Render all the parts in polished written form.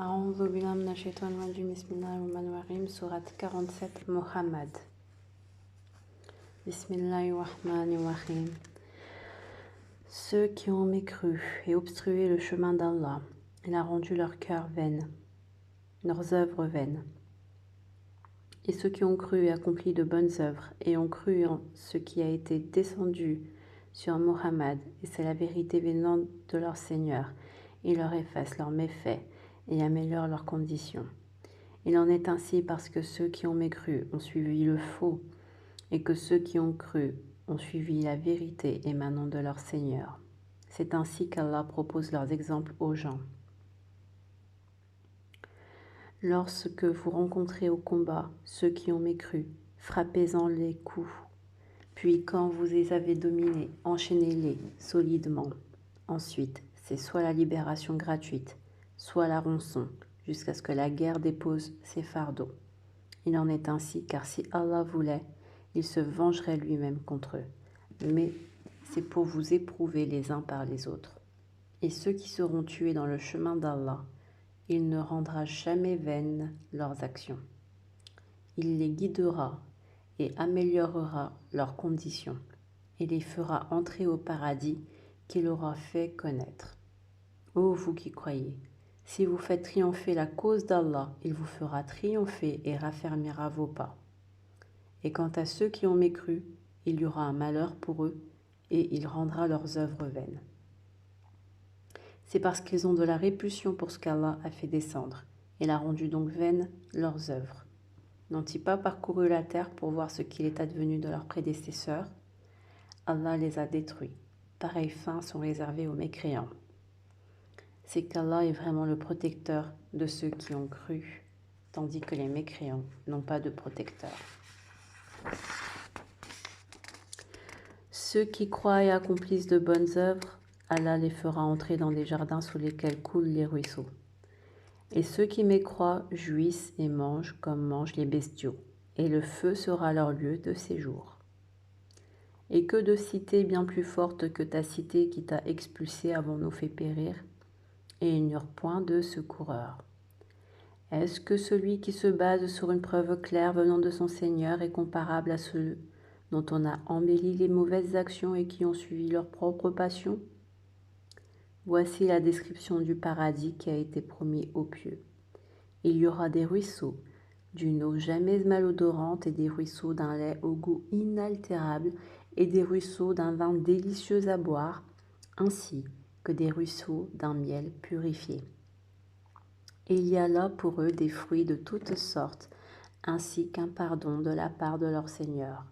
A'oudhu billahi minash shaitanir rajim. Bismillahirrahmanirrahim. Sourate 47, Mohammed. Bismillahirrahmanirrahim. Ceux qui ont mécru et obstrué le chemin d'Allah, il a rendu leur cœur vaine, leurs œuvres vaines. Et ceux qui ont cru et accompli de bonnes œuvres et ont cru en ce qui a été descendu sur Mohammed, et c'est la vérité venant de leur Seigneur, il leur efface leurs méfaits et améliore leurs conditions. Il en est ainsi parce que ceux qui ont mécru ont suivi le faux, et que ceux qui ont cru ont suivi la vérité émanant de leur Seigneur. C'est ainsi qu'Allah propose leurs exemples aux gens. Lorsque vous rencontrez au combat ceux qui ont mécru, frappez-en les coups. Puis quand vous les avez dominés, enchaînez-les solidement. Ensuite, c'est soit la libération gratuite, soit la rançon, jusqu'à ce que la guerre dépose ses fardeaux. Il en est ainsi, car si Allah voulait, il se vengerait lui-même contre eux. Mais c'est pour vous éprouver les uns par les autres. Et ceux qui seront tués dans le chemin d'Allah, il ne rendra jamais vaines leurs actions. Il les guidera et améliorera leurs conditions, et les fera entrer au paradis qu'il aura fait connaître. Ô vous qui croyez, si vous faites triompher la cause d'Allah, il vous fera triompher et raffermira vos pas. Et quant à ceux qui ont mécru, il y aura un malheur pour eux, et il rendra leurs œuvres vaines. C'est parce qu'ils ont de la répulsion pour ce qu'Allah a fait descendre. Il a rendu donc vaines leurs œuvres. N'ont-ils pas parcouru la terre pour voir ce qu'il est advenu de leurs prédécesseurs? Allah les a détruits. Pareilles fins sont réservées aux mécréants. C'est qu'Allah est vraiment le protecteur de ceux qui ont cru, tandis que les mécréants n'ont pas de protecteur. Ceux qui croient et accomplissent de bonnes œuvres, Allah les fera entrer dans des jardins sous lesquels coulent les ruisseaux. Et ceux qui mécroient jouissent et mangent comme mangent les bestiaux, et le feu sera leur lieu de séjour. Et que de cités bien plus fortes que ta cité qui t'a expulsé avons-nous fait périr, et ils n'eurent point de secoureur. Est-ce que celui qui se base sur une preuve claire venant de son Seigneur est comparable à ceux dont on a embelli les mauvaises actions et qui ont suivi leurs propres passions? Voici la description du paradis qui a été promis aux pieux. Il y aura des ruisseaux, d'une eau jamais malodorante et des ruisseaux d'un lait au goût inaltérable et des ruisseaux d'un vin délicieux à boire, ainsi que des ruisseaux d'un miel purifié. Et il y a là pour eux des fruits de toutes sortes, ainsi qu'un pardon de la part de leur Seigneur.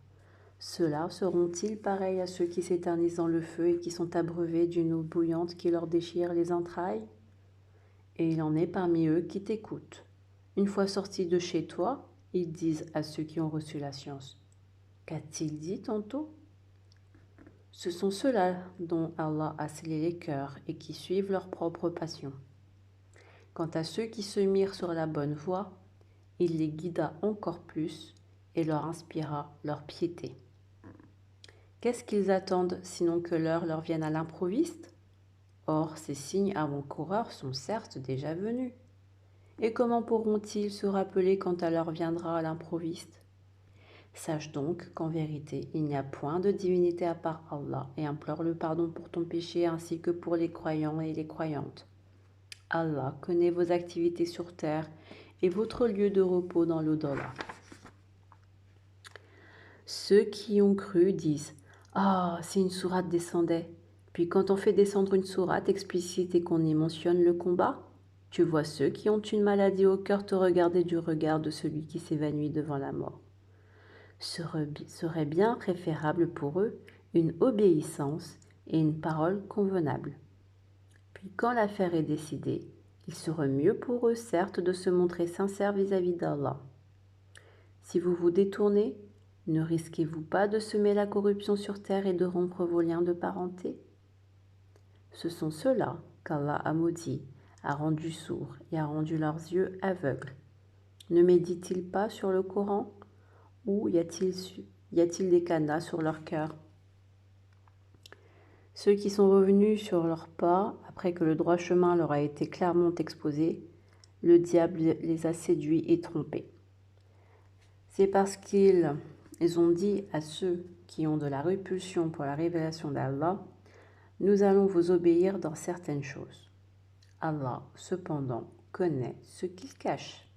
Ceux-là seront-ils pareils à ceux qui s'éternisent dans le feu et qui sont abreuvés d'une eau bouillante qui leur déchire les entrailles? Et il en est parmi eux qui t'écoutent. Une fois sortis de chez toi, ils disent à ceux qui ont reçu la science: qu'a-t-il dit tantôt? Ce sont ceux-là dont Allah a scellé les cœurs et qui suivent leur propre passion. Quant à ceux qui se mirent sur la bonne voie, il les guida encore plus et leur inspira leur piété. Qu'est-ce qu'ils attendent sinon que l'heure leur vienne à l'improviste? Or, ces signes avant-coureurs sont certes déjà venus. Et comment pourront-ils se rappeler quand à l'heure viendra à l'improviste? Sache donc qu'en vérité, il n'y a point de divinité à part Allah, et implore le pardon pour ton péché ainsi que pour les croyants et les croyantes. Allah connaît vos activités sur terre et votre lieu de repos dans l'au-delà. Ceux qui ont cru disent: ah, si une sourate descendait. Puis quand on fait descendre une sourate explicite et qu'on y mentionne le combat, tu vois ceux qui ont une maladie au cœur te regarder du regard de celui qui s'évanouit devant la mort. Serait bien préférable pour eux une obéissance et une parole convenable. Puis quand l'affaire est décidée, il serait mieux pour eux certes de se montrer sincères vis-à-vis d'Allah. Si vous vous détournez, ne risquez-vous pas de semer la corruption sur terre et de rompre vos liens de parenté? Ce sont ceux-là qu'Allah a maudits, a rendus sourds et a rendu leurs yeux aveugles. Ne médite-t-il pas sur le Coran? Ou y a-t-il des cadenas sur leur cœur? Ceux qui sont revenus sur leurs pas, après que le droit chemin leur a été clairement exposé, le diable les a séduits et trompés. C'est parce qu'ils ont dit à ceux qui ont de la répulsion pour la révélation d'Allah, nous allons vous obéir dans certaines choses. Allah, cependant, connaît ce qu'ils cachent.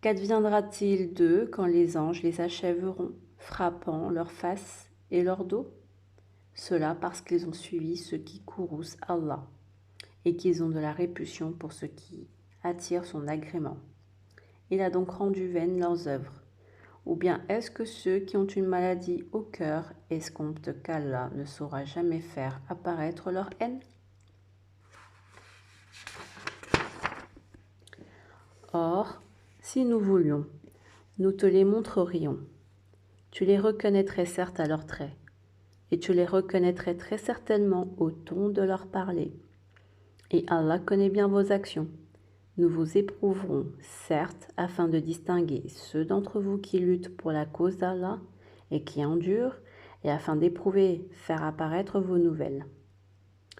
Qu'adviendra-t-il d'eux quand les anges les achèveront, frappant leur face et leur dos? Cela parce qu'ils ont suivi ceux qui courroucent Allah et qu'ils ont de la répulsion pour ce qui attire son agrément. Il a donc rendu vaines leurs œuvres. Ou bien est-ce que ceux qui ont une maladie au cœur escomptent qu'Allah ne saura jamais faire apparaître leur haine? Or, si nous voulions, nous te les montrerions. Tu les reconnaîtrais certes à leurs traits, et tu les reconnaîtrais très certainement au ton de leur parler. Et Allah connaît bien vos actions. Nous vous éprouverons, certes, afin de distinguer ceux d'entre vous qui luttent pour la cause d'Allah et qui endurent, et afin d'éprouver, faire apparaître vos nouvelles.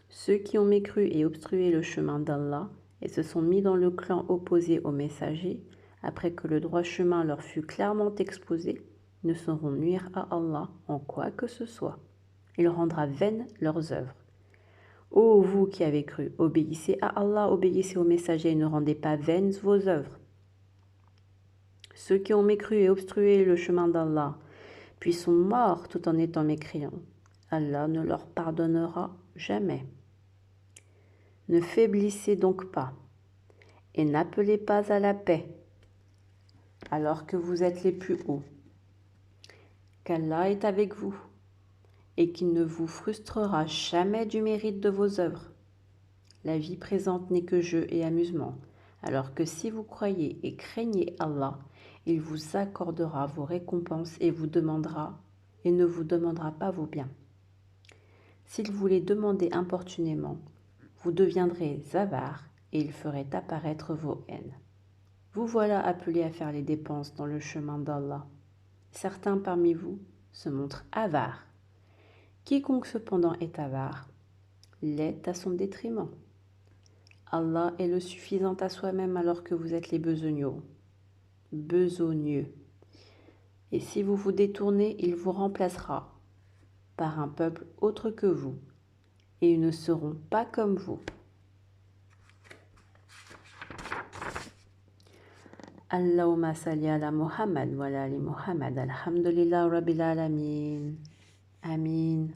Ceux qui ont mécru et obstrué le chemin d'Allah et se sont mis dans le clan opposé aux messagers, après que le droit chemin leur fut clairement exposé, ne sauront nuire à Allah en quoi que ce soit. Il rendra vaines leurs œuvres. Ô vous qui avez cru, obéissez à Allah, obéissez aux messagers et ne rendez pas vaines vos œuvres. Ceux qui ont mécru et obstrué le chemin d'Allah, puis sont morts tout en étant mécréants, Allah ne leur pardonnera jamais. Ne faiblissez donc pas et n'appelez pas à la paix alors que vous êtes les plus hauts. Qu'Allah est avec vous et qu'il ne vous frustrera jamais du mérite de vos œuvres. La vie présente n'est que jeu et amusement, alors que si vous croyez et craignez Allah, il vous accordera vos récompenses et ne vous demandera pas vos biens. S'il vous les demandait importunément, vous deviendrez avares et il ferait apparaître vos haines. Vous voilà appelés à faire les dépenses dans le chemin d'Allah. Certains parmi vous se montrent avares. Quiconque cependant est avare l'est à son détriment. Allah est le suffisant à soi-même alors que vous êtes les besogneux. Et si vous vous détournez, il vous remplacera par un peuple autre que vous, et ils ne seront pas comme vous. Allahumma salli ala Muhammad wa ala ali Muhammad. Alhamdulillah rabbil alamin. Amin.